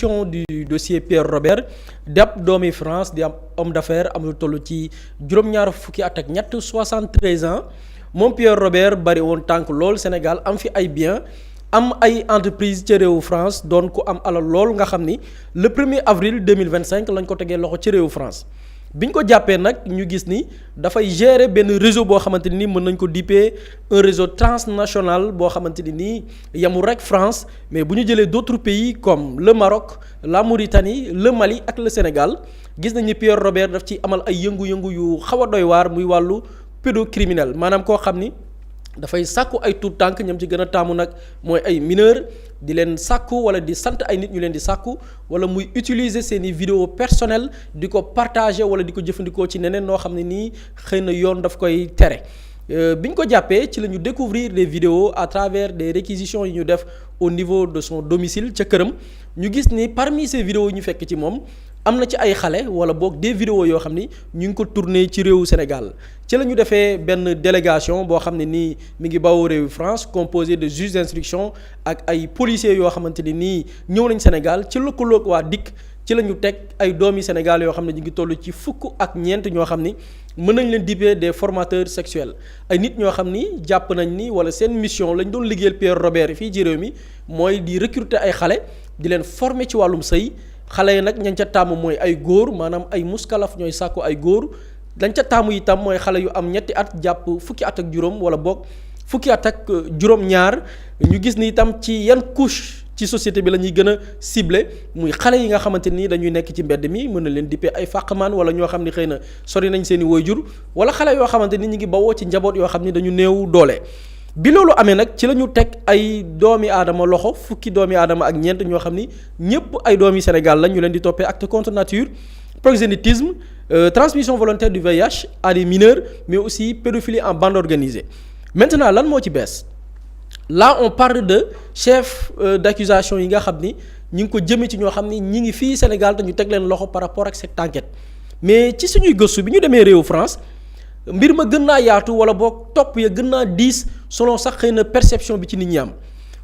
l'évolution du dossier Pierre Robert di ab doomi France di am homme d'affaires am lu toll ci juróom-ñaar fukki at ak ñett 73 ans moom Pierre Robert bari woon tànk lool Sénégal am fi ay biens am ay entreprise ci réewu France doon ko am alal lool nga xam ni le 1er avril 2025 lañ ko tegee loxo ci réewu France biñ ko jàppee nag ñu gis ni dafay gérer benn réseau boo xamante ni mën nañ ko dippee un réseau transnational boo xamante ni nii yamul rek France mais bu ñu jëlee d'autres pays comme le Maroc la Mauritanie le Mali ak le Sénégal gis nañ ni Pierre Robert daf ci amal ay yëngu-yëngu yu xaw a doy waar muy wàllu pédocriminel maanaam koo xam ni dafay sàkku ay tout tànk ñam ci gën a taamu nag mooy ay mineur di leen sàkku wala di sant ay nit ñu leen di sàkku wala muy utiliser seeni vidéo personnelle di ko partager wala di ko jëfandikoo ci neneen noo xam ne nii xëy na yoon daf koy tere bi ñu ko jàppee ci la ñu découvrir des vidéos à travers des réquisitions yi ñu def au niveau de son domicile ca këram ñu gis ni parmi ces vidéos yi ñu fekk ci moom am na ci ay xale wala boog des vidéos yoo xam ni ñu ngi ko tourné ci réewu Sénégal ci la ñu defee benn délégation boo xam ne nii mi ngi bawoo réewu France composé de juges d'instruction ak ay policiers yoo xamante ni nii ñëw nañ Sénégal ci lëkkaloog waa DIC ci la ñu teg ay doomi Sénégal yoo xam ne ñu ngi toll ci fukk ak ñeent ñoo xam ni mën nañ leen dippee des formateurs sexuels ay nit ñoo xam ni jàpp nañ ni wala seen mission lañ doon liggéeyal Pierre Robert fii ci réew mi mooy di recruter ay xale di leen former ci wàllum sëy xale yi nag ñañ ca tàmm mooy ay góor maanaam ay muskalaf ñooy sàkku ay góor dañ ca tàmm itam mooy xale yu am ñetti at jàpp fukki at ak juróom wala boog fukki at ak juróom-ñaar ñu gis ni itam ci yan couche ci société bi la ñuy gën a ciblé muy xale yi nga xamante ni dañuy nekk ci mbedd mi mën na leen dippee ay fàqmaan wala ñoo xam ni xëy na sori nañ seen i waajur wala xale yoo xamante ni ñu ngi bawoo ci njaboot yoo xam ni dañu néew doole. bi loolu amee nag ci la ñu teg ay doomi aadama loxo fukki doomi aadama ak ñeent ñoo xam ni ñëpp ay doomi Sénégal la ñu leen di toppee acte contre nature proxénétisme transmission volontaire du VIH à des mineurs mais aussi pédophilie en bande organisée maintenant lan moo ci bees là on parle de chef d'accusation yi nga xam ni ñi ngi ko jëmee ci ñoo xam ni ñi ngi fii Sénégal te ñu teg leen loxo par rapport ak cette enquête mais ci suñuy gëstu bi ñu demee réewu France mbir ma gën naa yaatu wala boog topp ya gën naa diis selon sax xëy na perception bi ci nit ñi am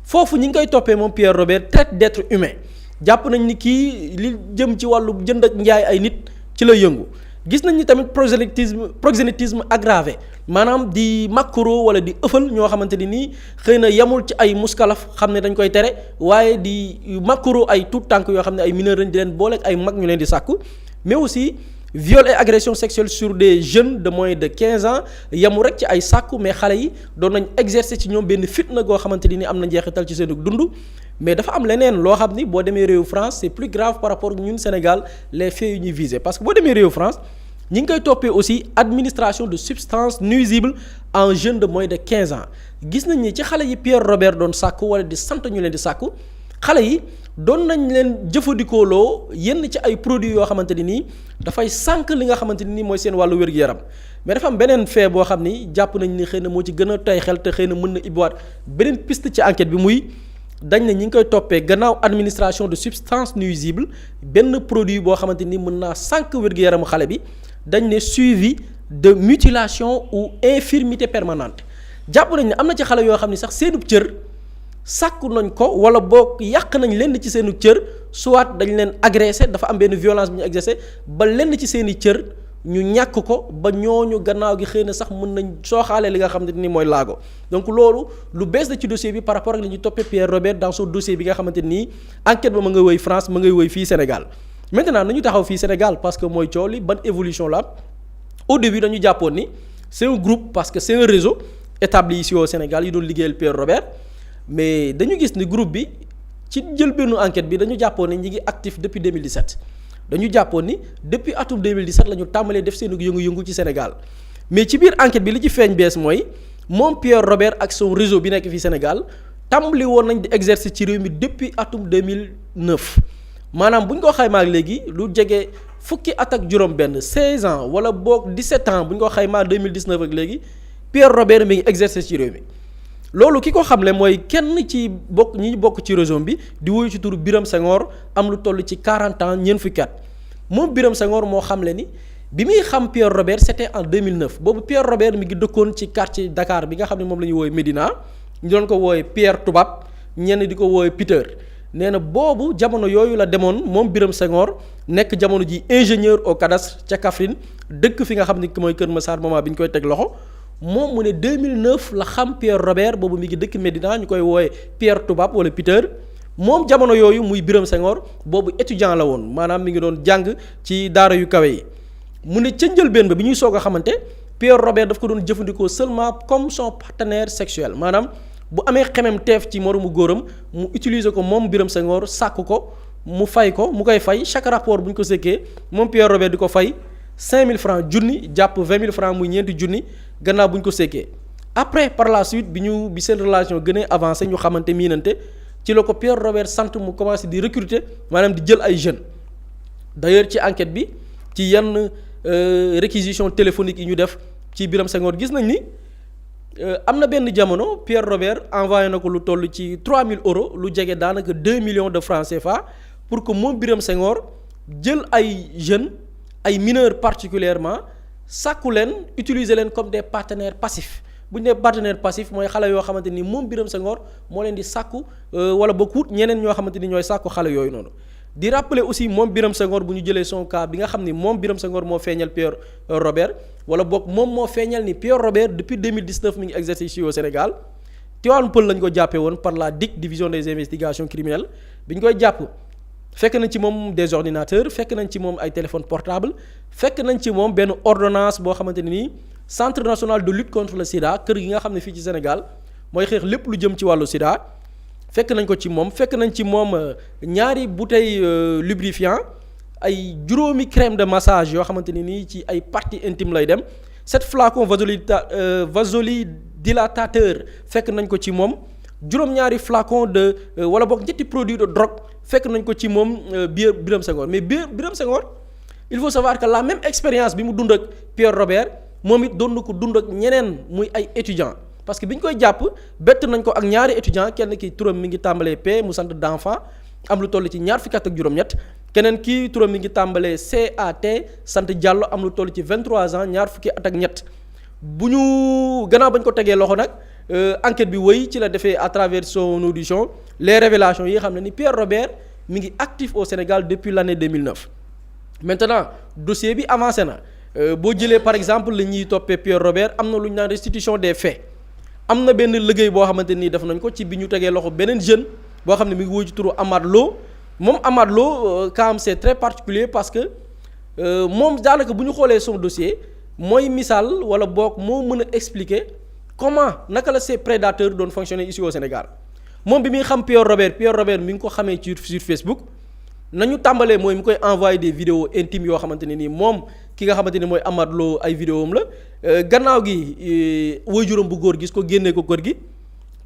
foofu ñi ngi koy toppee moom Pierre Robert traite d'être humain jàpp nañ ni kii li jëm ci wàllu jënd ak njaay ay nit ci la yëngu gis nañ ni tamit proxénétisme aggravé maanaam di makaro wala di ëffal ñoo xamante ni nii xëy na yemul ci ay muskalaf xam ne dañ koy tere waaye di makaro ay tout tànk yoo xam ne ay mineurs lañ di leen booleeg ay mag ñu leen di sàkku mais aussi viol et agression sexuelle sur des jeunes de moins de 15 ans yamu rek ci ay sàkku mais xale yi doon nañ exercer ci ñoom benn fitna goo xamante ni am na njeexital ci seen dund mais dafa am leneen loo xam ni boo demee réewu France c'est plus grave par rapport ñun Sénégal les faits yu ñuy viser parce que boo demee réewu France ñi ngi koy toppee aussi administration de substances nuisibles en jeunes de moins de 15 ans gis nañ ni ci xale yi Pierre Robert doon sàkku wala di sant ñu leen di sàkku xale yi doon nañ leen jëfandikooloo yenn ci ay produits yoo xamante ni nii dafay sànq li nga xamante ni nii mooy seen wàllu wér-gu-yaram mais dafa am beneen fait boo xam ni jàpp nañ ni xëy na moo ci gën a tey xel te xëy na mën na ibbiwaat beneen piste ci enquête bi muy dañ ne ñi ngi koy toppee gannaaw administration de substance nuisible benn produit boo xamante ni mën naa sànq wér-gu-yaramu xale bi dañ ne suivi de mutilation ou infirmité permanente jàpp nañ ne am na ci xale yoo xam ni sax seenub cër sàkku nañ ko wala boog yàq nañ lenn ci seenu cër soit dañ leen agressé dafa am benn violence bi ñu exercé ba lenn ci seeni cër ñu ñàkk ko ba ñooñu gannaaw gi xëy na sax mën nañ sooxaale li nga xamante ni mooy laago donc loolu lu bees la ci dossier bi par rapport ak li ñuy toppee Pierre Robert dans son dossier bi nga xamante nii enquête ba ma ngay woy France ma ngay woy fii Sénégal maintenant nañu taxaw fii Sénégal parce que mooy coow li ban évolution la au début dañu jàppoon ni c'est un groupe parce que c'est un réseau établi ici au Sénégal yi doon liggéeyal Pierre Robert mais dañu gis ni groupe bi ci njëlbéenu enquête bi dañu jàppoon ne ñi ngi actif depuis 2017 dañu jàppoon ni depuis atum 2017 la ñu tàmbalee def seen yëngu-yëngu ci Sénégal mais ci biir enquête bi li ci feeñ bees mooy moom Pierre Robert ak son réseau bi nekk fii Sénégal tàmbali woon nañ di exercer ci réew mi depuis atum 2009 maanaam bu ñu ko xaymaa ak léegi lu jege fukki at ak juróom-benn 16 ans wala boog 17 ans bu ñu ko xaymaa 2019 ak léegi Pierre Robert mi ngi exercer ci réew mi. loolu ki ko xamle mooy kenn ci bokk ñi bokk ci réseau bi di wuyu ci turu Birame Senghor am lu toll ci 40 ans ñeent fukki at moom Birame Senghor moo xamle ni bi muy xam Pierre Robert c'était en 2009 boobu Pierre Robert mi ngi dëkkoon ci quartier Dakar bi nga xam ne moom la ñuy woowee Médina ñu doon ko woowee Pierre Toubab ñenn di ko woowee Peter nee na boobu jamono yooyu la demoon moom Birame Senghor nekk jamono ji ingénieur au cadastre ca Kaffrine dëkk fi nga xam ni mooy Kër Massar moment bi ñu koy teg loxo moom mu ne 2009 la xam Pierre Robert boobu mi ngi dëkk Médina ñu koy woowe Pierre tubaab wala Peter moom jamono yooyu muy Birame Senghor boobu étudiant la woon maanaam mi ngi doon jàng ci daara yu kawe yi mu ne ca njëlbéen ba bi ñuy soog a xamante Pierre Robert daf ko doon jëfandikoo seulement comme son partenaire sexuel maanaam bu amee xemem teef ci moromu góoram mu utiliser ko moom Birame Senghor sàkk ko mu fay ko mu koy fay chaque rapport bu ñu ko sekkee moom Pierre Robert di ko fay 5000 francs junni jàpp 20 000 francs muy ñeenti junni gannaaw bu ñu ko sekkee après par la suite bi seen relation gën a avancé ñu xamante miinante ci la ko Pierre Robert sant mu commencé di recruter maanaam di jël ay jeunes d'ailleurs ci enquête bi ci yenn réquisition téléphonique yi ñu def ci Birame Senghor gis nañ ni am na benn jamono Pierre Robert envoyé na ko lu toll ci 3000 euros lu jege daanaka 2 millions de francs CFA pour que moom Birame Senghor jël ay jeunes ay mineurs particulièrement sàkku leen utiliser leen comme des partenaires passifs bu ñu nee partenaire passif mooy xale yoo xamante ni moom Birame Senghor moo leen di sàkku wala ba wut ñeneen ñoo xamante ni ñooy sàkku xale yooyu noonu. di rappeler aussi moom Birame Senghor bu ñu jëlee son cas bi nga xam ni moom Birame Senghor moo feeñal Pierre Robert wala boog moom moo feeñal ni Pierre Robert depuis 2019 mi ngi exercer ici au Sénégal Tivaouane Peulh lañ ko jàppee woon par la DIC division des investigations criminelles bi ñu koy jàpp fekk nañ ci moom des ordinateurs fekk nañ ci moom ay téléphones portables fekk nañ ci moom benn ordonnance boo xamante ne nii centre national de lutte contre le sida kër gi nga xam ne fii ci Sénégal mooy xeex lépp lu jëm ci wàllu sida. fekk nañ ko ci moom fekk nañ ci moom ñaari bouteille lubrifiant ay juróomi crème de massage yoo xamante ni nii ci ay parties intimes lay dem 7 flacons vasodilatateur fekk nañ ko ci moom juróom-ñaari flacon de wala boog ñetti produit de drogue fekk nañ ko ci moom Birame Senghor mais Birame Senghor il faut savoir que la même expérience bi mu dund ak Pierre Robert moom it doon na ko dund ak ñeneen muy ay étudiants. parce que bi ñu koy jàpp bett nañ ko ak ñaari étudiant kenn ki turam mi ngi tàmbalee P mu sant d'enfant am lu toll ci ñaar fukki at ak juróom-ñett keneen kii turam mi ngi tàmbalee CAT sant Diallo am lu toll ci 23 ans ñaar fukki at ak ñett bu ñu gannaaw ba ñu ko tegee loxo nag enquête bi wëy ci la defee à travers son audition les révélations yi nga xam ne ni Pierre Robert mi ngi actif au Sénégal depuis l'année 2009 maintenant dossier bi avancé na boo jëlee par exemple li ñuy toppee Pierre Robert am na lu ñu naan restitution des faits. am na benn liggéey boo xamante nii def nañ ko ci bi ñu tegee loxo beneen jeune boo xam ne mi ngi wuyu ci turu Amad Lo moom Amad Lo kaam c'est très particulier parce que moom daanaka bu ñu xoolee son dossier mooy misaal wala boog moo mën a expliquer comment naka la ces prédateurs doon fonctionner ici au Sénégal moom bi muy xam Pierre Robert mi ngi ko xamee ci sur Facebook nañu tàmbalee mooy mu koy envoyer des vidéos intimes yoo xamante ne nii moom ki nga xamante ni mooy Amad Lo ay vidéo am la gannaaw gi waajuram bu góor gis ko génnee ko kër gi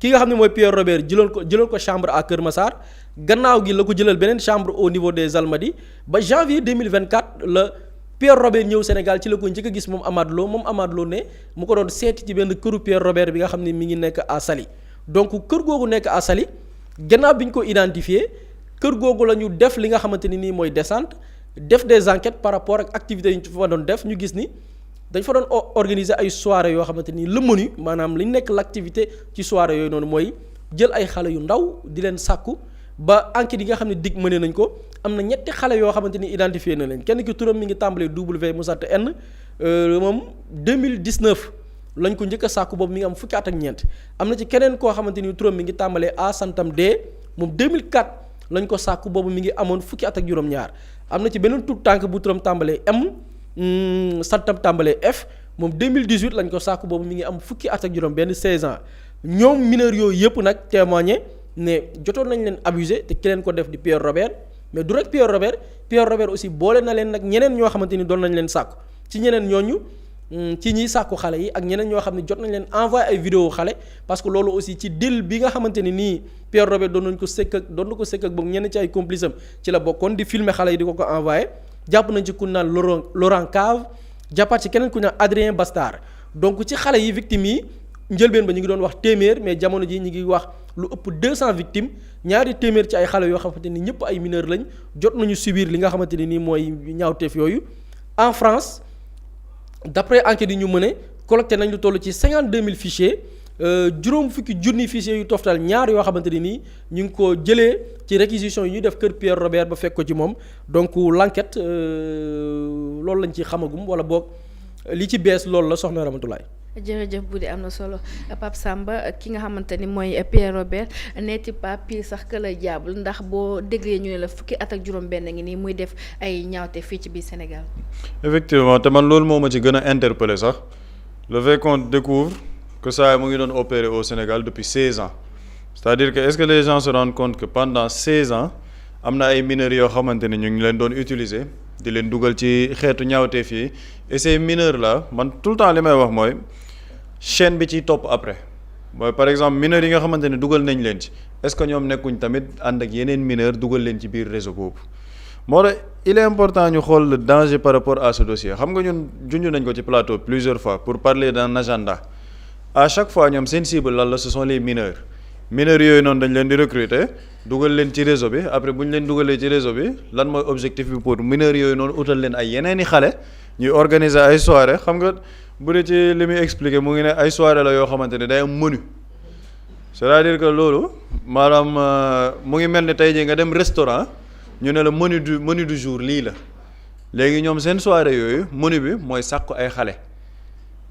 ki nga xam ne mooy Pierre Robert jëloon ko chambre à Kër Massar gannaaw gi la ko jëlal beneen chambre au niveau des Almadies ba janvier 2024 la Pierre Robert ñëw Sénégal ci la ko njëkk a gis moom Amad Lo ne mu ko doon seeti ci benn këru Pierre Robert bi nga xam ne mi ngi nekk à Saly donc kër googu nekk à Saly gannaaw bi ñu ko identifié kër googu la ñu def li nga xamante ni nii mooy descente def des enquêtes par rapport ak activités yi ñu fa doon def ñu gis ni dañ fa doon organiser ay soirées yoo xamante ni le menu maanaam li nekk l'activité ci soirée yooyu noonu mooy jël ay xale yu ndaw di leen sàkku ba enquête yi nga xam ne dig mëne nañ ko am na ñetti xale yoo xamante ni identifié na leen kenn ki turam mi ngi tàmbalee W mu sant N moom 2019 lañ ko njëkk a sàkku boobu mi ngi am fukki at ak ñeent am na ci keneen koo xamante ni turam mi ngi tàmbalee A santam D moom 2004 lañ ko sàkku boobu mi ngi amoon fukki at ak juróom-ñaar am na ci beneen tout tànk bu turam tàmbalee M santam tàmbalee F moom 2018 lañ ko sàkku boobu mi ngi am fukki at ak juróom benn 16 ans ñoom mineurs yooyu yëpp nag témoigné ne jotoon nañ leen abusé te ki leen ko def di Pierre Robert mais du rek Pierre Robert aussi boole na leen nag ñeneen ñoo xamante ni doon nañ leen sàkku ci ñeneen ñooñu ci ñiy sàkku xale yi ak ñeneen ñoo xam ne jot nañ leen envoyé ay vidéo xale parce que loolu aussi ci deal bi nga xamante ni nii Pierre Robert doon na ko sekk ak boog ñenn ci ay complice am ci la bokkoon di filmer xale yi di ko envoyé jàpp nañ ci ku naan Laurent Cave jàppaat ci keneen ku naan Adrien Bastard donc ci xale yi victimes yi njëlbeen ba ñu ngi doon wax téeméer mais jamono ji ñu ngi wax lu ëpp 200 victimes ñaari téeméer ci ay xale yoo xamante ni ñëpp ay mineurs lañ jot nañu subir li nga xamante ni nii mooy ñaawteef yooyu en France d'après enquête yi ñu mëne collecté nañ lu toll ci 52 000 fichiers juróom fukki junni fichiers yu toftal ñaar yoo xamante ni nii ñu ngi ko jëlee ci réquisition yi ñuy def kër Pierre Robert ba fekk ko ci moom donc l'enquête loolu lañ ci xamagum wala boog li ci bees loolu la soxna Ramatoulaye. jërëjëf bu dee am na solo Pape Samba ki nga xamante ni mooy Pierre Robert n'est-il pas pire sax que le diable ndax boo déggee ñu ne la fukki at ak juróom-benn ngi nii muy def ay ñaawte fii ci biir Sénégal. effectivement te man loolu moo ma ci gën a interpellé sax le fait qu'on découvre que ça mu ngi doon opérer au Sénégal depuis 16 ans c'est-à-dire que est-ce que les gens se rendent compte que pendant 16 ans am na ay mineurs yoo xamante ne ñu ngi leen doon utiliser di leen dugal ci xeetu ñaawteef yi et ces mineurs là man tout le temps li may wax mooy. chaîne bi ciy topp après mooy par exemple mineurs yi nga xamante ne dugal nañ leen ci est-ce que ñoom nekkuñ tamit ànd ak yeneen mineurs dugal leen ci biir réseau boobu moo tax il est important ñu xool le danger par rapport à ce dossier xam nga ñun junj nañ ko ci plateau plusieurs fois pour parler d'un agenda à chaque fois ñoom seen cible lan la ce sont les mineurs yooyu noonu dañ leen di recruter dugal leen ci réseau bi après bu ñu leen dugalee ci réseau bi lan mooy objectif bi pour mineurs yooyu noonu utal leen ay yeneeni xale ñuy organiser ay soirée xam nga bu dee ci li muy expliquer mu ngi ne ay soirée la yoo xamante ne day am menu c'est-à-dire que loolu maanaam mu ngi mel ni tey jii nga dem restaurant ñu ne la menu du jour lii la léegi ñoom seen soirée yooyu menu bi mooy sàkku ay xale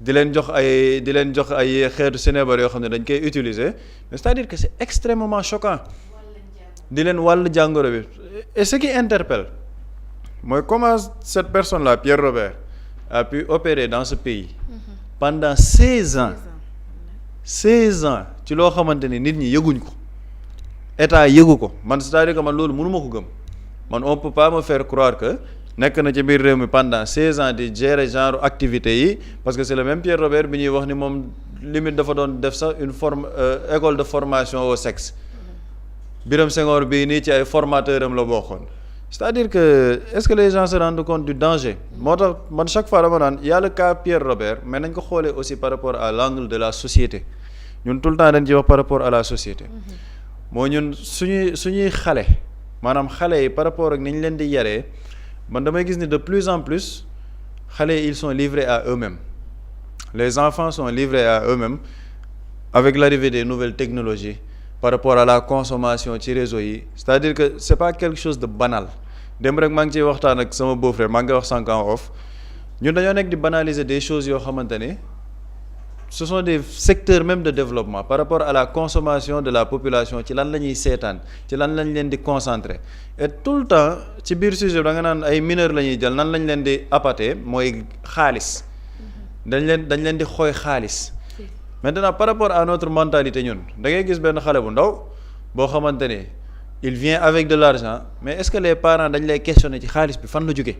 di leen jox ay xeetu cinébar yoo xam ne dañ koy utiliser mais c'est-à-dire que c'est extrêmement choquant di leen wàll jàngoro bi et ce qui interpelle mooy comment cette personne là Pierre Robert a pu opérer dans ce pays pendant 16 ans ci loo xamante ni nit ñi yëguñ ko état yëgu ko man c'est-à-dire que man loolu mënu ma ko gëm man on peut pas me faire croire que nekk na ci biir réew mi pendant 16 ans di gérer genre activité yi parce que c'est le même Pierre Robert bi ñuy wax ni moom limite dafa doon def sax une école de formation au sexe Birame Senghor bii nii ci ay formateur am la bokkoon c'est-à-dire que est-ce que les gens se rendent compte du danger moo tax man chaque fois dama naan y a le cas Pierre Robert mais nañ ko xoolee aussi par rapport à l'angle de la société ñun tout le temps dañ ci wax par rapport à la société moo ñun suñuy xale maanaam xale yi par rapport ak ni ñu leen di yaree man damay gis ni de plus en plus xale yi ils sont livrés à eux-mêmes les enfants sont livrés à eux-mêmes avec l'arrivée des nouvelles technologies par rapport à la consommation ci réseau yi c'est-à-dire que c'est pas quelque chose de banal dem rek maa ngi ciy waxtaan ak sama beau-frère maa ngi wax sànq en off ñun dañoo nekk di banaliser des choses yoo xamante ne ce sont des secteurs même de développement par rapport à la consommation de la population ci lan la ñuy seetaan ci lan lañ leen di concentrer et tout le temps ci biir sujet da nga naan ay mineurs la ñuy jël nan lañ leen di appâter mooy xaalis dañ leen di xooy xaalis maintenant par rapport à notre mentalité ñun da ngay gis benn xale bu ndaw boo xamante ne il vient avec de l'argent mais est-ce que les parents dañ lay questionner ci xaalis bi fan la jóge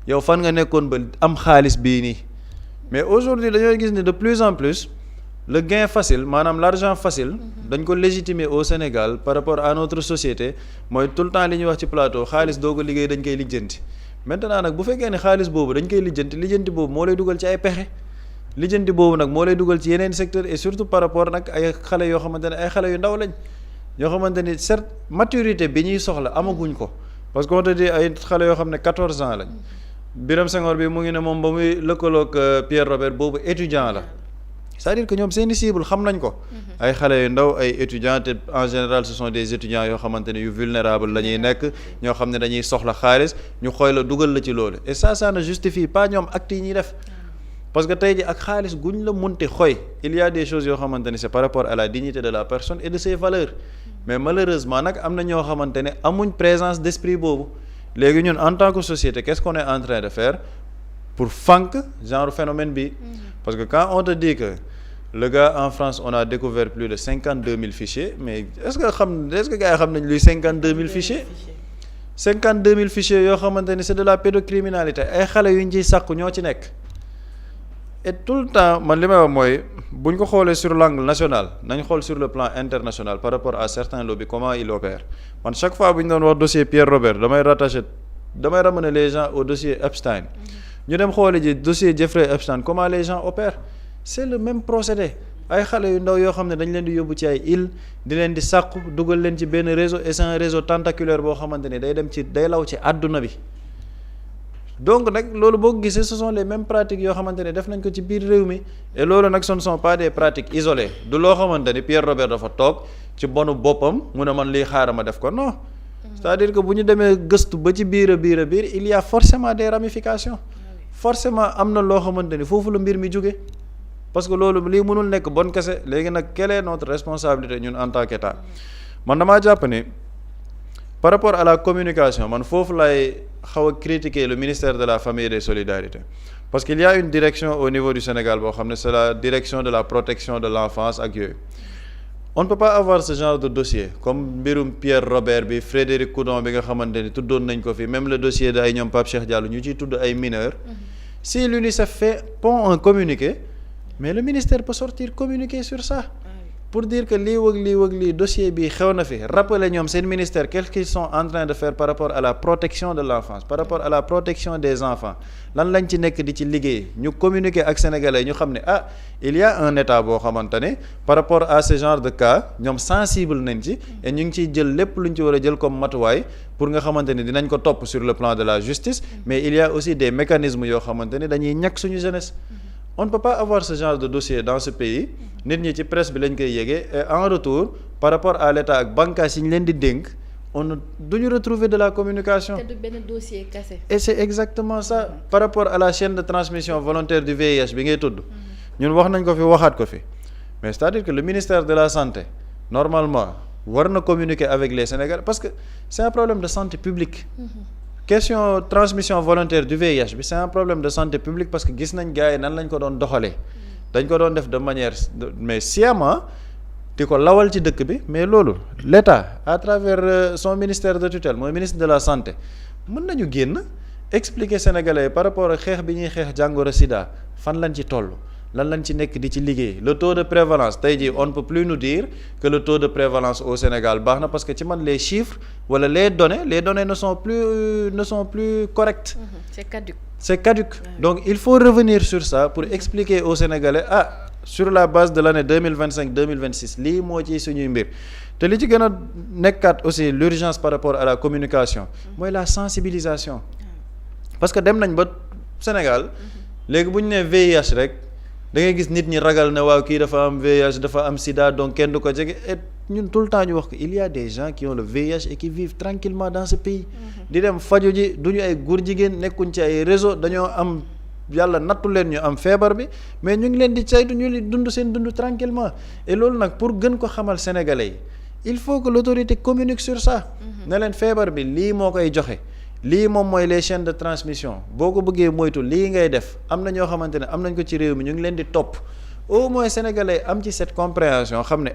yow fan nga nekkoon ba am xaalis bii nii mais aujourd'hui dañoo gis ne de plus en plus le gain facile maanaam l'argent facile dañ ko légitimer au Sénégal par rapport à notre société mooy tout le temps li ñuy wax ci plateau xaalis doo ko liggéey dañ koy lijjanti maintenant nag bu fekkee ne xaalis boobu dañ koy lijjanti boobu moo lay dugal ci ay pexe lijjanti boobu nag moo lay dugal ci yeneen secteur et surtout par rapport nag ay xale yoo xamante ne ay xale yu ndaw lañ yoo xamante ni certes maturité bi ñuy soxla amaguñ ko parce que on te dit ay xale yoo xam ne 14 ans lañ Birame Senghor bi mu ngi ne moom ba muy lëkkaloog Pierre Robert boobu étudiant la c'est-à-dire que ñoom seeni cible xam nañ ko ay xale yu ndaw ay étudiants te en général ce sont des étudiants yoo xamante ne yu vulnérables la ñuy nekk ñoo xam ne dañuy soxla xaalis ñu xooy la dugal la ci loolu et ça ne justifie pas ñoom actes yi ñuy def parce que tey ji ak xaalis guñ la munti xooy il y a des choses yoo xamante ne c'est par rapport à la dignité de la personne et de ses valeurs mais malheureusement nag am na ñoo xamante ne amuñ présence d'esprit boobu léegi ñun en tant que société qu'est-ce qu'on est en train de faire pour fànq genre phénomène bi parce que quand on te dit que le gars en France on a découvert plus de 52 000 fichiers mais est-ce que gars yi xam nañ luy 52 000 fichiers 52 000 fichiers yoo xamante ne c'est de la pédocriminalité ay xale yu ñu ciy sàkku ñoo ci nekk et tout le temps man li may wax mooy bu ñu ko xoolee sur l'angle national nañ xool sur le plan international par rapport à certains lobbies comment ils opèrent man chaque fois bu ñu doon wax dossier Pierre Robert damay ramener les gens au dossier Epstein ñu dem xoole ji dossier Jeffrey Epstein comment les gens opèrent c'est le même procédé ay xale yu ndaw yoo xam ne dañ leen di yóbbu ci ay île di leen di sàkku dugal leen ci benn réseau et c'est un réseau tentaculaire boo xamante ne day law ci àdduna bi donc nag loolu boo ko gisee ce sont les mêmes pratiques yoo xamante ne def nañ ko ci biir réew mi et loolu nag ce ne sont pas des pratiques isolées du loo xamante ni Pierre Robert dafa toog ci bonu boppam mu ne man lii xaaral ma def ko non c'est-à-dire que bu ñu demee gëstu ba ci biir il y a forcément des ramifications forcément am na loo xamante ni foofu la mbir mi jóge parce que loolu lii mënul nekk bon kese léegi nag quelle est notre responsabilité ñun en tant qu'État man damaa jàpp ni par rapport à la communication man foofu lay xaw a critiquer le ministère de la famille et des solidarités parce qu'il y a une direction au niveau du Sénégal boo xam ne c'est la direction de la protection de l'enfance ak yooyu on ne peut pas avoir ce genre de dossier comme mbirum Pierre Robert bi Frédéric Coudon bi nga xamante ni tuddoon nañ ko fi même le dossier de ay ñoom Pape Cheikh Diallo ñu ciy tudd ay mineurs si l'UNICEF fait pond un communiqué mais le ministère peut sortir communiquer sur ça pour dire que lii wëg lii dossier bi xew na fi rappeler ñoom seen ministère qu'est-ce qu'ils sont en train de faire par rapport à la protection de l'enfance par rapport à la protection des enfants lan lañ ci nekk di ci liggéey ñu communiquer ak sénégalais ñu xam ne il y a un état boo xamante ne par rapport à ce genre de cas ñoom sensible nañ ci et ñu ngi ciy jël lépp lu ñu ci war a jël comme matuwaay pour nga xamante ne dinañ ko topp sur le plan de la justice mais il y a aussi des mécanismes yoo xamante ne dañuy ñàkk suñu jeunesse on ne peut pas avoir ce genre de dossier dans ce pays nit ñi ci presse bi lañ koy yégee et en retour par rapport à l'état ak bànqaas yi ñu leen di dénk on duñu retrouver de la communication. te du benn dossier kese. et c'est exactement ça par rapport à la chaîne de transmission volontaire du VIH bi ngay tudd ñun wax nañ ko fi waxaat ko fi mais c'est-à-dire que le ministère de la santé normalement war na communiquer avec les Sénégalais parce que c'est un problème de santé publique. question transmission volontaire du VIH bi c'est un problème de santé publique parce que gis nañ gars yi nan lañ ko doon doxalee dañ ko doon def de manière mais sciemment di ko lawal ci dëkk bi mais loolu l'État à travers son ministère de tutelle mooy ministre de la santé mën nañu génn expliquer sénégalais par rapport ak xeex bi ñuy xeex jàngoro sida fan lañ ci toll lan lañ ci nekk di ci liggéey le taux de prévalence tey jii on ne peut plus nous dire que le taux de prévalence au Sénégal baax na parce que ci man les chiffres wala les données ne sont plus correctes. C'est caduc. Donc il faut revenir sur ça pour expliquer aux Sénégalais sur la base de l'année 2025-2026 lii moo ci suñuy mbir te li ci gën a nekkaat aussi l'urgence par rapport à la communication mooy la sensibilisation parce que dem nañ ba Sénégal léegi bu ñu nee VIH rek da ngay gis nit ñi ragal ne waaw kii dafa am VIH dafa am sida donc kenn du ko jege et ñun tout le temps ñu wax ko il y a des gens qui ont le VIH et qui vivent tranquillement dans ce pays di dem faju ji du ñu ay góor jigéen nekkuñ ci ay réseau dañoo am yàlla nattu leen ñu am feebar bi mais ñu ngi leen di saytu ñu dund seen dund tranquillement et loolu nag pour gën ko xamal sénégalais yi il faut que l'autorité communique sur ça ne leen feebar bi lii moo koy joxe lii moom mooy les chaînes de transmission boo ko bëggee moytu lii ngay def am na ñoo xamante ne am nañ ko ci réew mi ñu ngi leen di topp au moins sénégalais am ci cette compréhension xam ne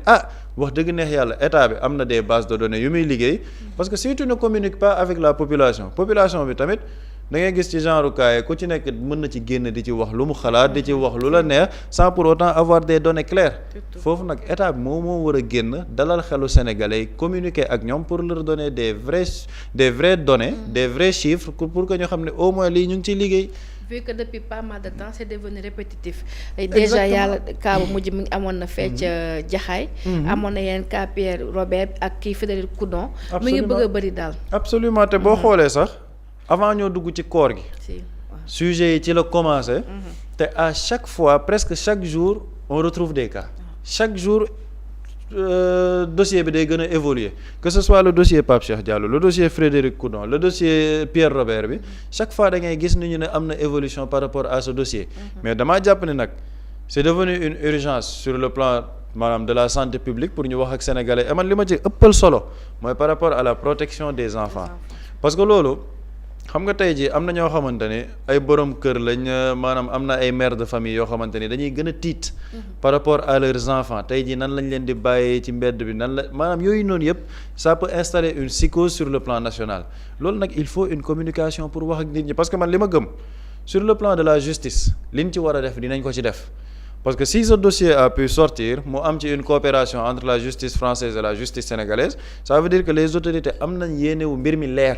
wax dëgg neex yàlla état bi am na des bases de données yu muy liggéey parce que si tu ne communiques pas avec la population bi tamit da ngay gis ci genre cas ku ci nekk mën na ci génn di ci wax lu mu xalaat di ci wax lu la neex sans pour autant avoir des données claires foofu nag état bi moo war a génn dalal xelu sénégalais yi communiquer ak ñoom pour leur donner des vraies données des vrais chiffres pour que ñu xam ne au moins lii ñu ngi ciy liggéey. vu que depuis pas mal de temps c'est devenu répétitif. déjà yàlla cas bu mujj mi ngi amoon na fee ca Jaxaay. amoon na yeneen cas Pierre Robert ak kii Frédéric Coudon. mi ngi bëgg a bëri daal. absolument te boo xoolee sax. avant ñoo dugg ci koor gi sujet yi ci la commencé te à chaque fois presque chaque jour on retrouve des cas chaque jour dossier bi day gën a évoluer que ce soit le dossier Pape Cheikh Diallo le dossier Frédéric Coudon le dossier Pierre Robert bi chaque fois da ngay gis ni ñu ne am na évolution par rapport à ce dossier mais damaa jàpp ne nag c'est devenu une urgence sur le plan maanaam de la santé publique pour ñu wax ak sénégalais et man li ma ci ëppal solo mooy par rapport à la protection des enfants parce que loolu xam nga tey jii am na ñoo xamante ne ay borom kër lañ maanaam am na ay mères de famille yoo xamante ni dañuy gën a tiit par rapport à leurs enfants tey jii nan lañ leen di bàyyee ci mbedd bi nan la maanaam yooyu noonu yëpp ça peut installer une psychose sur le plan national loolu nag il faut une communication pour wax ak nit ñi parce que man li ma gëm sur le plan de la justice liñ ci war a def dinañ ko ci def parce que si ce dossier a pu sortir mu am ci une coopération entre la justice française et la justice sénégalaise ça veut dire que les autorités am nañ yéene wu mbir mi leer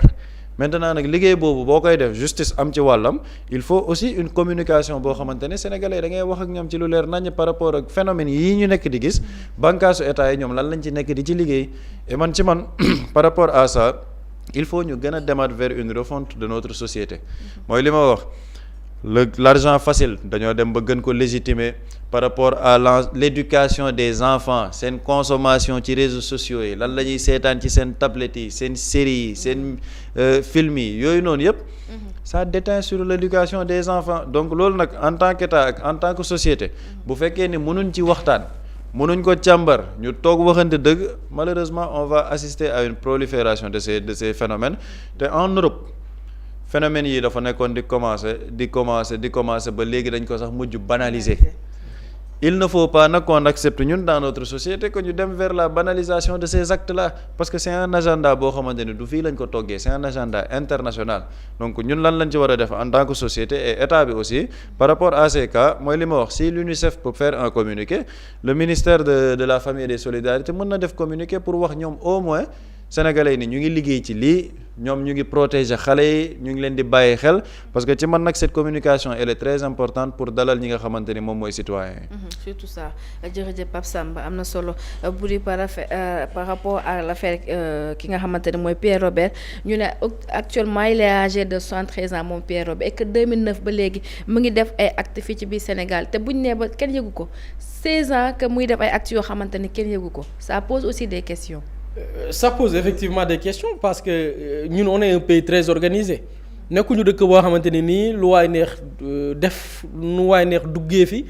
maintenant nag liggéey boobu boo koy def justice am ci wàllam il faut aussi une communication boo xamante ne sénégalais da ngay wax ak ñoom ci lu leer nañ par rapport ak phénomène yii ñu nekk di gis bànqaasu état yi ñoom lan lañ ci nekk di ci liggéey et man par rapport à ça il faut ñu gën a demaat vers une refonte de notre société mooy li ma wax l'argent facile dañoo dem ba gën ko légitimer par rapport à l'éducation des enfants seen consommation ci réseaux sociaux yi lan la ñuy seetaan ci seen tablettes yi seen séries yi seen film yi yooyu noonu yëpp ça déteint sur l'éducation des enfants donc loolu nag en tant qu'État ak en tant que société bu fekkee ni mënuñ ci waxtaan mënuñ ko càmbar ñu toog waxante dëgg malheureusement on va assister à une prolifération de ces phénomènes te en Europe phénomènes yi dafa nekkoon di commencer ba léegi dañ ko sax mujj banaliser il ne faut pas nag qu'on accepte ñun dans notre société que ñu dem vers la banalisation de ces actes là parce que c'est un agenda boo xamante ni du fii lañ ko toggee c'est un agenda international donc ñun lan lañ ci war a def en tant que société et état bi aussi par rapport à ces cas mooy li ma wax si l'UNICEF peut faire un communiqué le ministère de la famille et des solidarités mën na def communiqué pour wax ñoom au moins sénégalais ni ñu ngi liggéey ci lii ñoom ñu ngi protéger xale yi ñu ngi leen di bàyyi xel parce que ci man nag cette communication elle est très importante pour dalal ñi nga xamante ni moom mooy citoyen yi. surtout ça jërëjëf Pape Samba am na solo bu di par rapport à l'affaire ki nga xamante ne mooy Pierre Robert ñu ne actuellement il est âgé de 73 ans moom Pierre Robert et que 2009 ba léegi mu ngi def ay actes fii ci biir Sénégal te buñ nee ba kenn yëgu ko 16 ans que muy def ay actes yoo xamante ni kenn yëgu ko ça pose aussi des questions. Ça pose effectivement des questions parce que ñun on est un pays très organisé nekkuñu dëkk boo xamante ne nii lu waay neex def nu waay neex duggee fi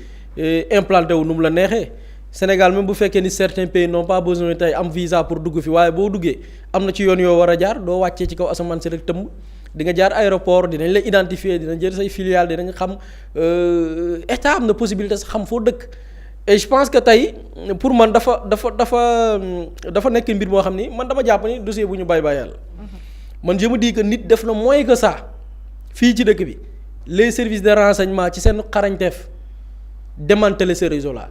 implanté wu nu mu la neexee Sénégal même bu fekkee ni certains pays n'ont pas besoin tey am visa pour dugg fi waaye boo duggee am na ci yoon yoo war a jaar doo wàccee ci kaw asamaan si rek tëmb di nga jaar aéroport dinañ la identifier dinañ jël say filiale dinañ xam état am na possibilité sax xam foo dëkk. et je pense que tey pour man dafa nekk mbir moo xam ni man dama jàpp ni dossier bu ñu bàyyi yàlla man je me dis que nit def na moins que ça fii ci dëkk bi les services de renseignement ci seen xarañteef démanteler ce réseau là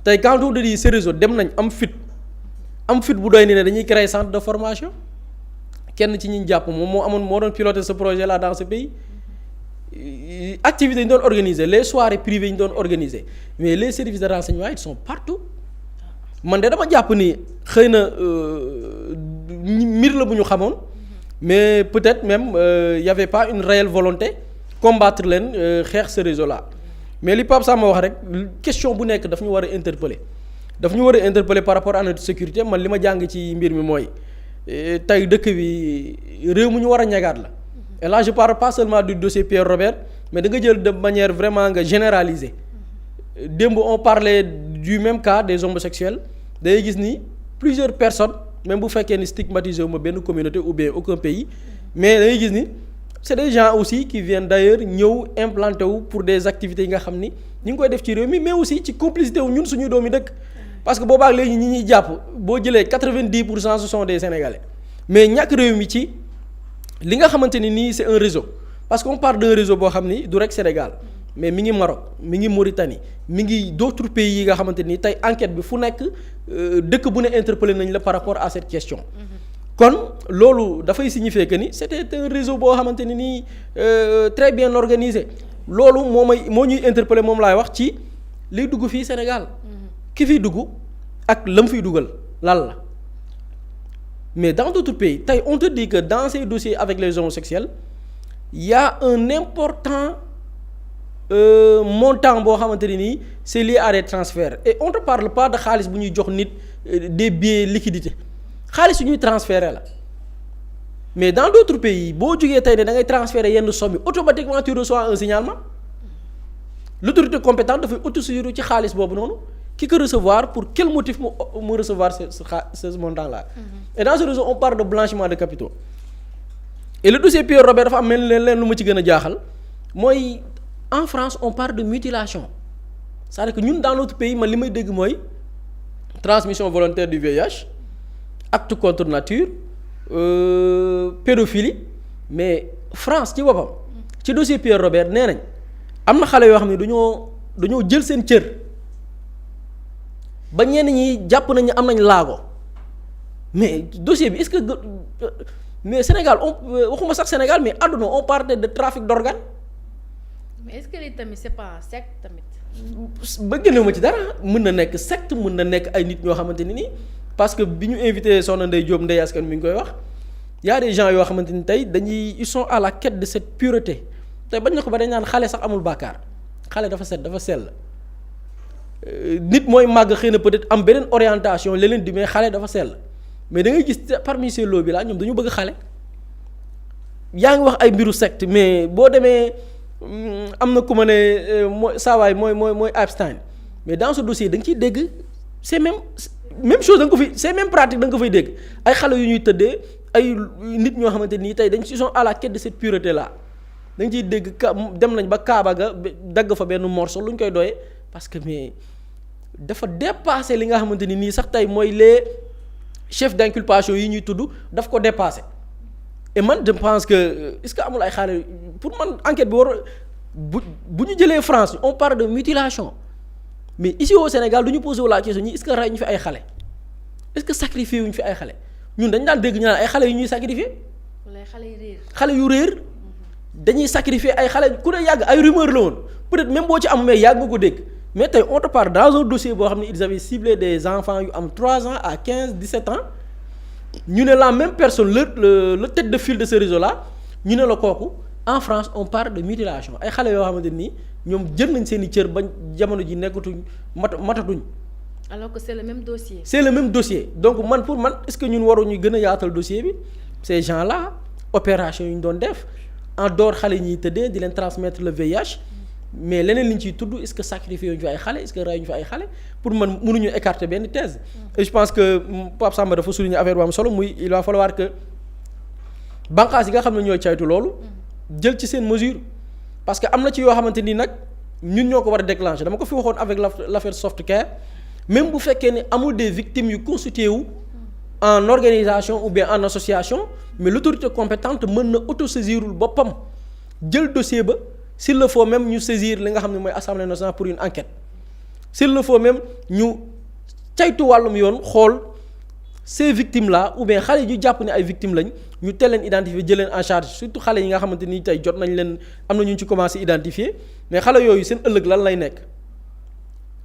tey quand on dit ce réseau dem nañ am fit bu doy ni ne dañuy créer centre de formation kenn ci ñi jàpp moom moo doon piloter ce projet là dans ce pays. Activités yi ñu doon organiser les soirées privées yi ñu doon organiser mais les services de renseignement ils sont partout man de dama jàpp ni xëy na mbir la bu ñu xamoon mais peut-être même y avait pas une réelle volonté combattre leen xeex ce réseau là mais li Pape Samba wax rek question bu nekk daf ñu war a interpeller par rapport à notre sécurité man li ma jàng ci mbir mi mooy tey dëkk bi réew mu ñu war a ñagaat la. Et là je parle pas seulement du dossier Pierre Robert mais da nga jël de manière vraiment nga généraliser démb on parlait du même cas des homosexuels day gis ni plusieurs personnes même bu fekkee ni stigmatisé wu ma benn communauté ou bien aucun pays mais day gis ni c'est des gens aussi qui viennent d'ailleurs ñëw implanté wu pour des activités yi nga xam ni ñu ngi koy def ci réew mi mais aussi ci complicité wu ñun suñu doomi dëkk parce que boobaak léegi ñi ñuy jàpp boo jëlee 90% ce sont des Sénégalais mais ñàkk réew mi ci li nga xamante ni nii c'est un réseau parce qu'on parle d'un réseau boo xam ni du rek Sénégal mais mi ngi Maroc mi ngi Mauritanie mi ngi d'autres pays yi nga xamante ni tey enquête bi fu nekk dëkk bu ne interpellé nañ la par rapport à cette question kon loolu dafay signifier que ni c'était un réseau boo xamante ni nii très bien organisé loolu moo ñuy interpellé moom laay wax ci liy dugg fii Sénégal ki fiy dugg ak la mu fiy dugal lan la mais dans d'autres pays tey on te dit que dans ces dossiers avec les homosexuels il y a un important montant boo xamante ne nii c'est lié à des transferts et on te parle pas de xaalis bu ñuy jox nit des billets liquidités xaalis yu ñuy transférer la mais dans d'autres pays boo jógee tey ne da ngay transférer yenn somme yi automatiquement tu reçois un signalement l'autorité compétente dafay autosaisir ci xaalis boobu noonu ki ko recevoir pour quel motif mu recevoir ce montant là et dans ce réseau on parle de blanchiment de capitaux et le dossier Pierre Robert dafa am mel leen lu ma ci gën a jaaxal mooy en France on parle de mutilation c'est-à-dire que ñun dans notre pays man li may dégg mooy transmission volontaire du VIH acte contre nature pédophilie mais France ci boppam ci dossier Pierre Robert nee nañ am na xale yoo xam ne dañoo jël seen cër ba ñenn ñi jàpp nañu am nañ laago mais dossier bi est-ce que mais Sénégal waxuma sax Sénégal mais àdduna on parle de trafic d'organes. mais est-ce que lii tamit c'est pas secte tamit. ba génnewu ma ci dara mën na nekk secte mën na nekk ay nit ñoo xamante ni nii parce que bi ñu invité Soxna Ndeye Diop Ndeye Askan mi ngi koy wax y a des gens yoo xamante ni tey ils sont à la quête de cette pureté tey bañ na ko ba dañ naan xale sax amul bàkkaar xale dafa set dafa sell nit mooy màgg xëy na peut-être am beneen orientation leneen di mais xale dafa sell mais da ngay gis parmi ces lots bi là ñoom dañu bëgg xale yaa ngi wax ay mbiru secte mais boo demee am na ku ma ne mooy saawaay mooy Epstein mais dans ce dossier da nga ciy dégg c'est même chose da nga ko fi c'est même pratique da nga ko fay dégg ay xale yu ñuy tëddee ay nit ñoo xamante nii tey ils sont à la quête de cette pureté là da nga ciy dégg dem nañ ba Kaaba ga dagg fa benn morceau lu ñu koy doyee parce que mais dafa dépassé li nga xamante ni nii sax tey mooy les chefs d'inculpation yi ñuy tudd daf ko dépassé et man je pense que est-ce que amul ay xale pour man enquête bi war bu ñu jëlee France on parle de mutilation mais ici au Sénégal du ñu posé wu la question ñi est-ce que rey ñu fi ay xale est-ce que sacrifié wuñu fi ay xale ñun dañ daan dégg ñu naan ay xale yu ñuy sacrifié. wala xale yu réer. xale yu réer dañuy sacrifié ay xale ku ne yàgg ay rumeur la woon peut-être même boo ci am mais yàgg nga ko dégg mais tey on te parle dans un dossier boo xam ne ils avaient ciblé des enfants yu am 3 ans à 15 17 ans ñu ne la même personne le tête de file de ce réseau là ñu ne la kooku en France on parle de mutilation ay xale yoo xamante nii ñoom jël nañ seen i cër ba jamono ji nekkatuñ matatuñ. alors que c'est le même dossier. c'est le même dossier donc man pour man est-ce que ñun waruñu gën a yaatal dossier bi ces gens là opération yu ñu doon def en dehors xale yi ñuy tëddee di leen transmettre le VIH mais leneen li ñu ciy tudd est-ce que sacrifié ñu fi ay xale est-ce que rey ñu fi ay xale pour man mënuñu écarter benn thèse. et je pense que Pape Samba dafa souligner affaire bu am solo muy il va falloir que bànqaas yi nga xam ne ñooy caytu loolu. jël ci seen mesure parce que am na ci yoo xamante ni nag ñun ñoo ko war a déclencher dama ko fi waxoon avec l'affaire Softcare même bu fekkee ne amul des victimes yu constitué wu en organisation ou bien en association mais l'autorité compétente mën na autosaisirul boppam jël dossier ba s'il le faut même ñu saisir li nga xam ne mooy Assemblée nationale pour une enquête s'il le faut même ñu caytu wàllum yoon xool ces victimes là ou bien xale yi ñu jàpp ne ay victimes lañ ñu teel leen identifier jël leen en charge surtout xale yi nga xamante ni tey jot nañ leen am na ñu ci commencé identifier mais xale yooyu seen ëllëg lan lay nekk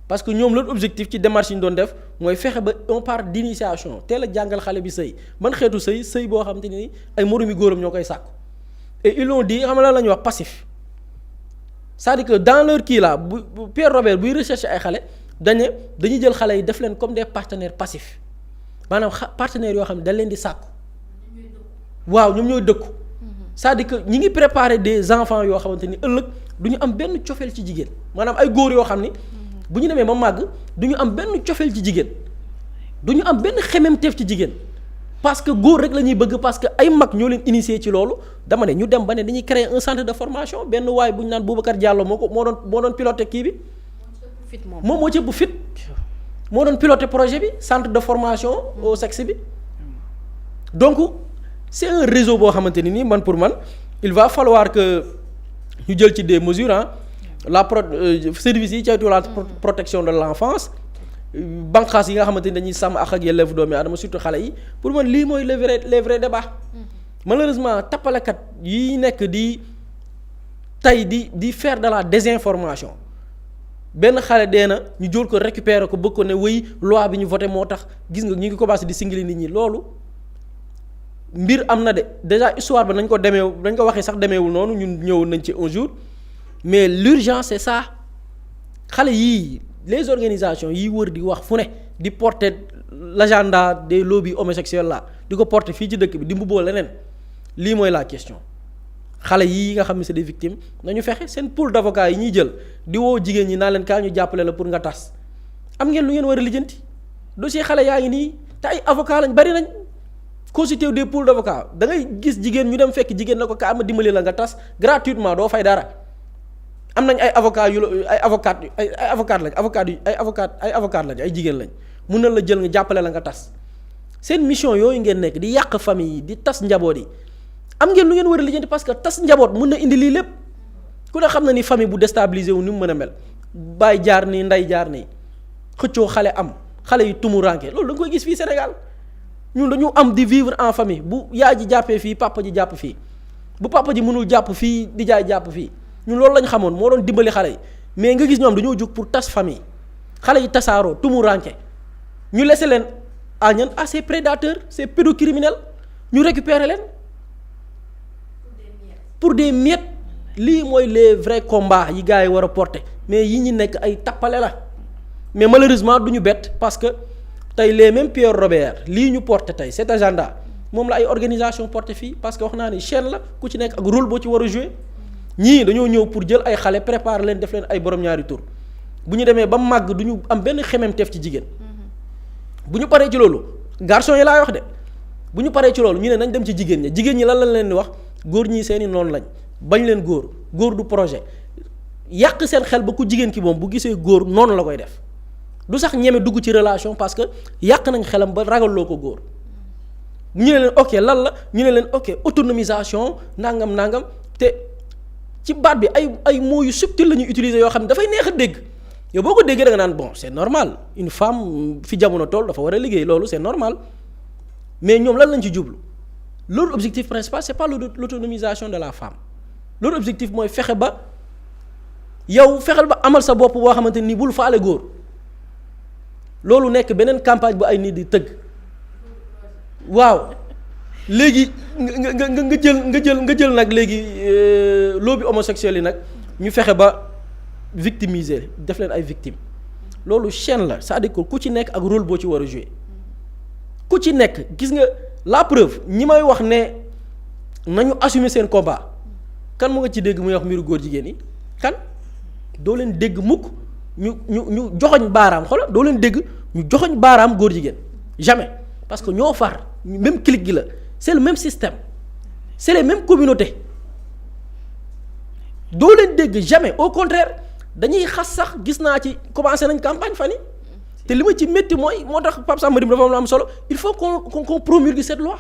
parce que ñoom leur objectif ci démarche yi ñu doon def mooy fexe ba on parle d'initiation teel a jàngal xale bi sëy man xeetu sëy boo xamante ni ay moromi góoram ñoo koy sàkku et ils l'ont dit xam nga lan la ñuy wax passif c'est-à-dire que dans leur kii là bu Pierre Robert buy rechercher ay xale dañuy jël xale yi def leen comme des partenaires passifs maanaam partenaires yoo xam ne dañ leen di sàkku waaw ñoom ñooy dëkku c'est-à-dire que ñi ngi préparer des enfants yoo xamante ni ëllëg du ñu am benn cofeel ci jigéen maanaam ay góor yoo xam ni bu ñu demee ba màgg du ñu am benn cofeel ci jigéen du ñu am benn xememteef ci jigéen parce que góor rek la ñuy bëgg parce que ay mag ñoo leen initier ci loolu dama ne ñu dem ba ne dañuy créer un centre de formation benn waay bu ñu naan Boubacar Diallo moo doon piloté kii bi moom moo ci ëpp fit moo doon piloté projet bi centre de formation au sexe bi donc c'est un réseau boo xamante ni nii man pour man il va falloir que ñu jël ci des mesures services yi caytu la protection de l'enfance banqaas yi nga xamante ni dañuy sàmm ak yelleefu doomi aadama surtout xale yi pour man lii mooy les vrais débats malheureusement tappalekat yi nekk di faire de la désinformation benn xale dee na ñu jël ko récupérer ko bëgg ko ne wéy loi bi ñu voté moo tax gis nga ñu ngi commencé di singili nit ñi loolu mbir am na de déjà histoire ba nañ ko waxee sax demeewul noonu ñun ñëwoon nañ ci un jour mais l'urgence c'est ça xale yii les organisations yi wër di wax fu ne di porter l'agenda des lobbies homosexuels là di ko porter fii ci dëkk bi di mbubboo leneen lii mooy la question xale yii nga xam ne c'est des victimes nañu fexe seen pool d'avocats yi ñuy jël di woo jigéen ñi naa leen kaa ñu jàppale la pour nga tas am ngeen lu ngeen war a lijjanti dossier xale yaa ngi nii te ay avocats lañ bari nañ constitué des pools d'avocats da ngay gis jigéen ñu dem fekk jigéen na ko kaa ma dimbali la nga tas gratuitement doo fay dara am nañ ay avocats ay avocat lañ ay jigéen lañ mun na la jël nga jàppale la nga tas seen mission yooyu ngeen nekk di yàq famille yi di tas njaboot yi am ngeen lu ngeen war a lijjanti parce que tas njaboot mun na indi lii lépp ku ne xam na ni famille bu déstabilisé wu ni mu mën a mel baay jaar nii nday jaar nii xëccoo xale yi tumuranke loolu da nga koy gis fii Sénégal ñun dañu am di vivre en famille bu yaay ji jàppee fii papa ji jàpp fii bu papa ji mënul jàpp fii di jaay jàpp fii ñun loolu lañ xamoon moo doon dimbali xale yi mais nga gis ñoom dañoo jóg pour tas famille xale yi tasaaroo tumuranke ñu laisser leen à ces prédateurs ces pédocriminels ñu récupérer leen pour des miettes. Lii mooy les vrais combats yi gars yi war a porter mais yi ñi nekk ay tappale la mais malheureusement du ñu bett parce que tey les mêmes Pierre Robert lii ñu porter tey cet agenda moom la ay organisation porter fii parce que wax naa ni chaîne la ku ci nekk ak rôle boo ci war a jouer ñii dañoo ñëw pour jël ay xale préparer leen def leen ay borom ñaari tour bu ñu demee ba màgg du ñu am benn xememteef ci jigéen bu ñu paree ci loolu garçon yi laay wax de bu ñu paree ci loolu ñu ne nañ dem ci jigéen ñi lan lañ leen di wax góor ñii seeni noonu lañ bañ leen góor du projet yàq seen xel ba ku jigéen ki moom bu gisee góor noonu la koy def du sax ñeme dugg ci relation parce que yàq nañ xelam ba ragalloo ko góor ñu ne leen ok lan la ñu ne leen ok autonomisation nangam te ci baat bi ay mots yu subtil la ñuy utiliser yoo xam ne dafay neex a dégg yow boo ko déggee da nga naan bon c'est normal une femme fi jamono toll dafa war a liggéey loolu c'est normal mais ñoom lan lañ ci jublu leur objectif principal c'est pas l'autonomisation de la femme. loolu objectif mooy fexel ba amal sa bopp boo xamante ni bul faale góor loolu nekk beneen campagne bu ay nit di tëgg waaw léegi nga jël nag léegi lobby homosexuel yi nag ñu fexe ba victimiser def leen ay victimes loolu chaîne la c'est-à-dire que ku ci nekk ak rôle boo ci war a jouer ku ci nekk gis nga la preuve ñi may wax ne nañu assumer seen combat. kan mu nga ci dégg muy wax mbiru góor jigéen yi kan doo leen dégg mukk ñu joxoñ baaraam xoolal doo leen dégg ñu joxoñ baaraam góor jigéen jamais parce que ñoo far même clique gi la c'est le même système c'est les mêmes communautés doo leen dégg jamais au contraire dañuy xas sax gis naa ci commencé nañ campagne fan yi te li ma ci métti mooy moo tax Pape Samba Dim dafa am lu am solo il faut qu'on promulgue cette loi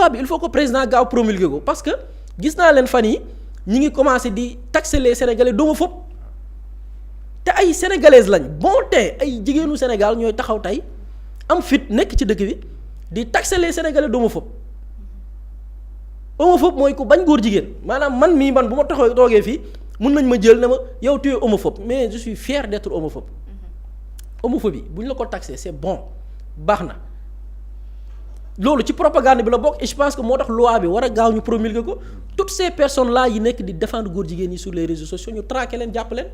bi il faut que président gaaw promulguer ko parce que gis naa leen fan yi ñi ngi commencé di taxer les sénégalais d'homophobes te ay sénégalaises lañ bon te ay jigéenu Sénégal ñooy taxaw tey am fit nekk ci dëkk bi di taxer les sénégalais d'homophobes homophobe mooy ku bañ góor jigéen maanaam man bu ma taxaw toogee fii mun nañ ma jël ne ma yow tu es homophobe mais je suis fier d'être homophobe homophobie bu ñu la ko taxer c'est bon baax na. loolu ci propagande bi la bokk et je pense que moo tax loi bi war a gaaw ñu promulguer ko toutes ces personnes là yi nekk di défendre góor jigéen yi sur les réseaux sociaux ñu traquer leen jàpp leen.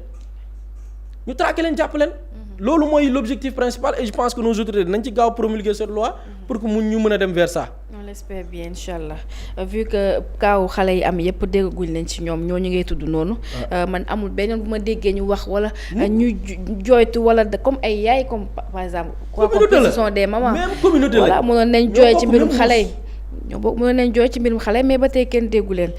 loolu mooy l'objectif principal et je pense que nos autorités nañ ci gaaw promulguer cette loi pour que ñu mën a dem vers ça. on l'espère bien inchallah vu que kaaw xale yi am yëpp déggaguñ leen ci ñoom ñooñu ngay tudd noonu. man amul beneen bu ma déggee ñu wax wala. ñu jooytu wala comme ay yaay comme par exemple. communauté la ce sont des mamans. même communauté la voilà mënoon nañ jooy ci mbirum xale yi. ñoo bokk mënoon nañ jooy ci mbirum xale mais ba tey kenn déggu leen.